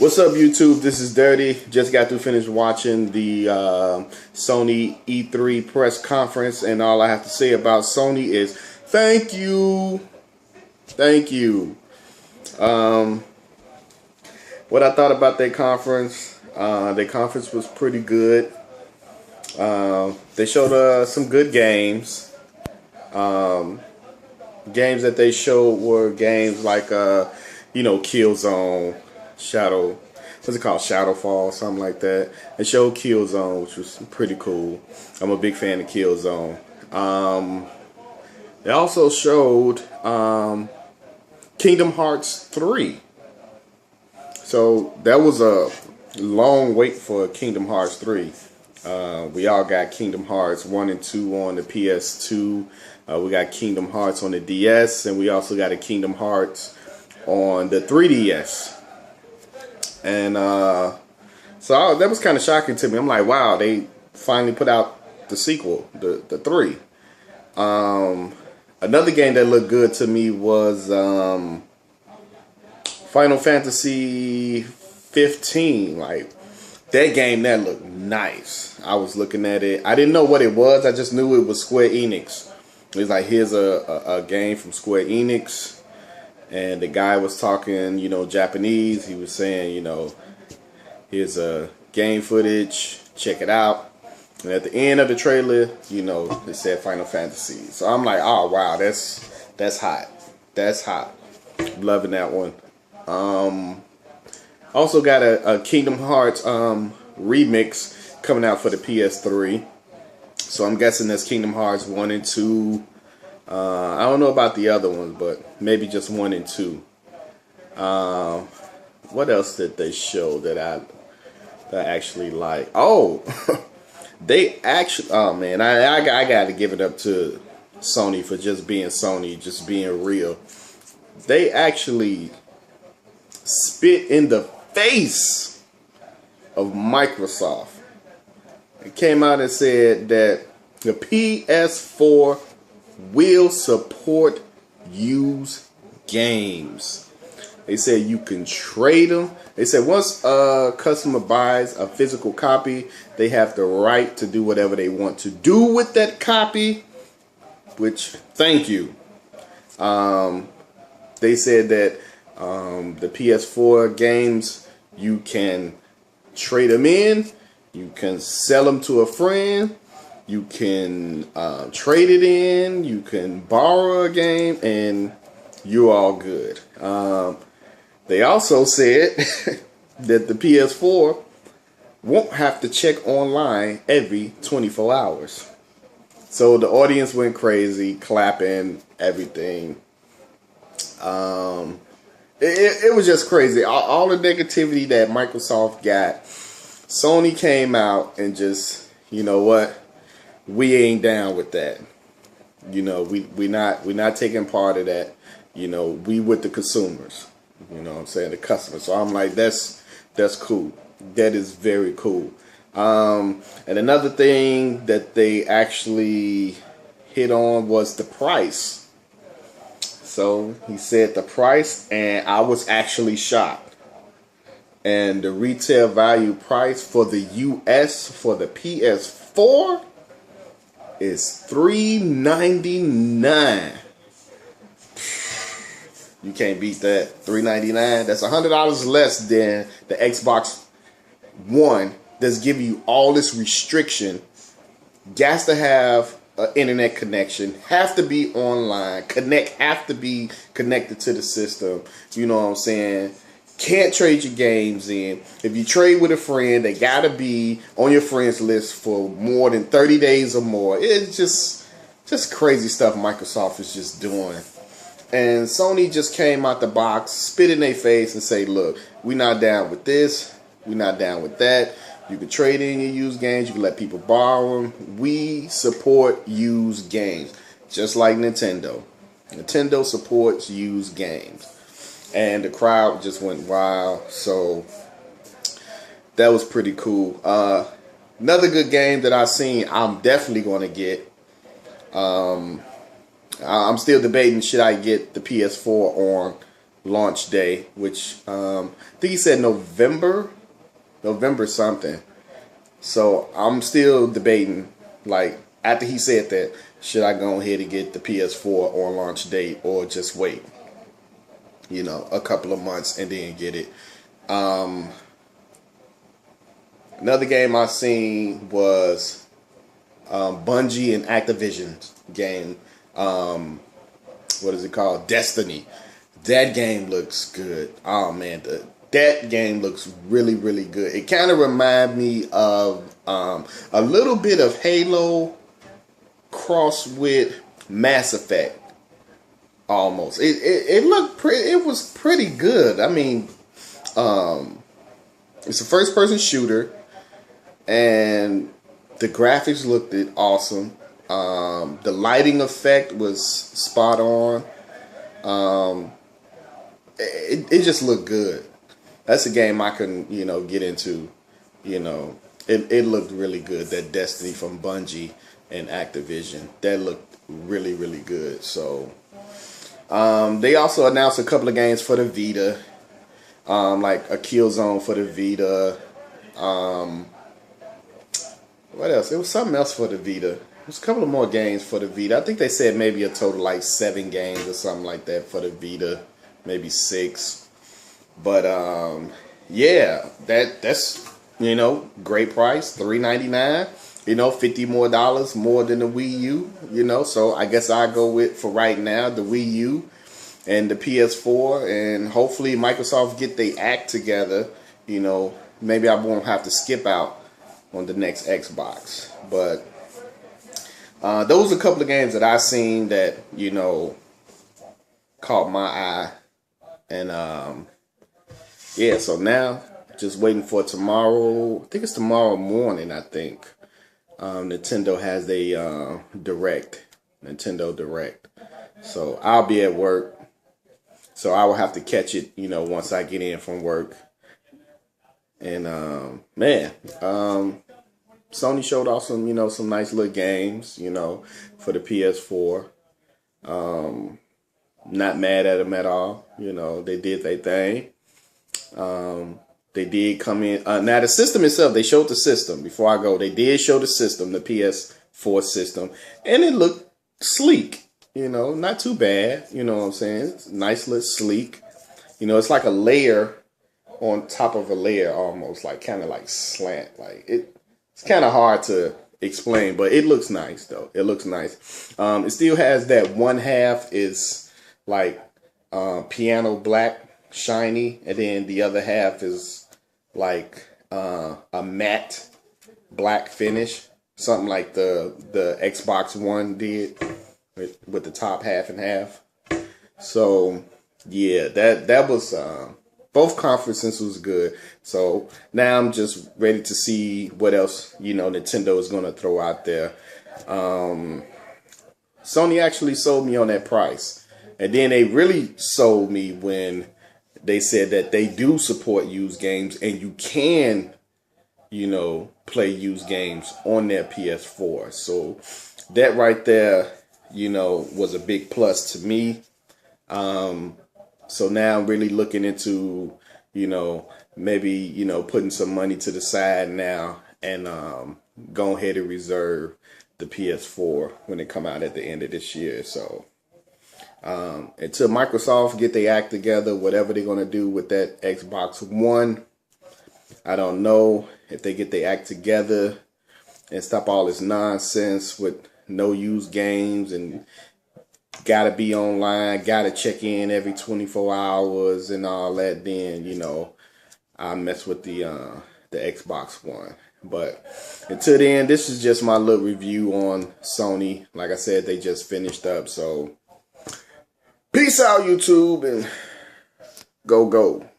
What's up, YouTube? This is Dirty. Just got to finish watching the Sony E3 press conference, and all I have to say about Sony is thank you. Thank you. What I thought about their conference was pretty good. They showed some good games. Games that they showed were games like Killzone, what's it called? Shadowfall, something like that. They showed Killzone, which was pretty cool. I'm a big fan of Killzone. They also showed Kingdom Hearts 3. So that was a long wait for Kingdom Hearts 3. We all got Kingdom Hearts 1 and 2 on the PS2. We got Kingdom Hearts on the DS, and we also got a Kingdom Hearts on the 3DS. And so that was kind of shocking to me. I'm like, wow, they finally put out the sequel, the 3. Another game that looked good to me was Final Fantasy 15. Like, that game, that looked nice. I was looking at it. I didn't know what it was. I just knew it was Square Enix. It was like, here's a game from Square Enix. And the guy was talking, Japanese. He was saying, here's a game footage. Check it out. And at the end of the trailer, it said Final Fantasy. So I'm like, oh, wow, that's hot. That's hot. Loving that one. Also got a Kingdom Hearts remix coming out for the PS3. So I'm guessing that's Kingdom Hearts 1 and 2. I don't know about the other ones, but maybe just 1 and 2. What else did they show that I actually like? Oh, they actually. Oh man, I got to give it up to Sony for just being Sony, just being real. They actually spit in the face of Microsoft. It came out and said that the PS4 will support used games. They said you can trade them. They said once a customer buys a physical copy, they have the right to do whatever they want to do with that copy, which, thank you. They said that the PS4 games, you can trade them in, you can sell them to a friend, you can trade it in, you can borrow a game, and you're all good. They also said that the PS4 won't have to check online every 24 hours. So the audience went crazy, clapping, everything. It was just crazy. All the negativity that Microsoft got, Sony came out and just, you know what? We ain't down with that. We not taking part of that. We with the consumers. You know what I'm saying? The customers. So I'm like, that's cool. That is very cool. And another thing that they actually hit on was the price. So he said the price, and I was actually shocked. And the retail value price for the US for the PS4 is $399. You can't beat that. $399. That's $100 less than the Xbox One. That's giving you all this restriction. Gas to have an internet connection. Have to be online. Have to be connected to the system. You know what I'm saying? Can't trade your games in. If you trade with a friend, they gotta be on your friends list for more than 30 days or more. It's just crazy stuff Microsoft is just doing. And Sony just came out the box, spit in their face and say, look, we're not down with this. We're not down with that. You can trade in your used games. You can let people borrow them. We support used games. Just like Nintendo. Nintendo supports used games. And the crowd just went wild. So that was pretty cool. Another good game that I've seen, I'm definitely going to get. I'm still debating, should I get the PS4 on launch day, which I think he said November something. So I'm still debating, like, after he said that, should I go ahead and get the PS4 on launch date or just wait, a couple of months and then get it. Another game I seen was Bungie and Activision's game. What is it called? Destiny. That game looks good. Oh man, that game looks really, really good. It kind of reminds me of a little bit of Halo crossed with Mass Effect. Almost. It looked pretty. It was pretty good. I mean, it's a first person shooter, and the graphics looked awesome. The lighting effect was spot on. It just looked good. That's a game I can, get into. It looked really good. That Destiny from Bungie and Activision, that looked really, really good. So, they also announced a couple of games for the Vita, like a Killzone for the Vita. What else? It was something else for the Vita. There's a couple of more games for the Vita. I think they said maybe a total like 7 games or something like that for the Vita, maybe 6. But yeah, that's great price, $399. $50 more than the Wii U. So I guess I go with, for right now, the Wii U and the PS4, and hopefully Microsoft get their act together. Maybe I won't have to skip out on the next Xbox. But those are a couple of games that I seen that caught my eye, and yeah. So now just waiting for tomorrow. I think it's tomorrow morning. I think Nintendo has a Nintendo Direct. So I'll be at work, so I will have to catch it. Once I get in from work. And Sony showed off some, some nice little games, for the PS4. Not mad at them at all. They did their thing. They did come in. Now the system itself, they showed the system before I go. They did show the system, the PS4 system, and it looked sleek. Not too bad. You know what I'm saying? It's nice, little sleek. It's like a layer on top of a layer, almost like kind of like slant. Like it's kind of hard to explain, but it looks nice though. It looks nice. It still has that one half is like piano black, shiny, and then the other half is like a matte black finish, something like the Xbox One did with the top half and half. So yeah, that was both conferences was good. So now I'm just ready to see what else Nintendo is going to throw out there. Sony actually sold me on that price, and then they really sold me when they said that they do support used games, and you can play used games on their PS4. So that right there was a big plus to me. So now I'm really looking into, maybe, putting some money to the side now and go ahead and reserve the PS4 when it come out at the end of this year. So until Microsoft get their act together, whatever they're going to do with that Xbox One, I don't know. If they get their act together and stop all this nonsense with no used games and gotta be online, gotta check in every 24 hours and all that, then I mess with the Xbox One. But until then, this is just my little review on Sony. Like I said, they just finished up. So peace out, YouTube, and go.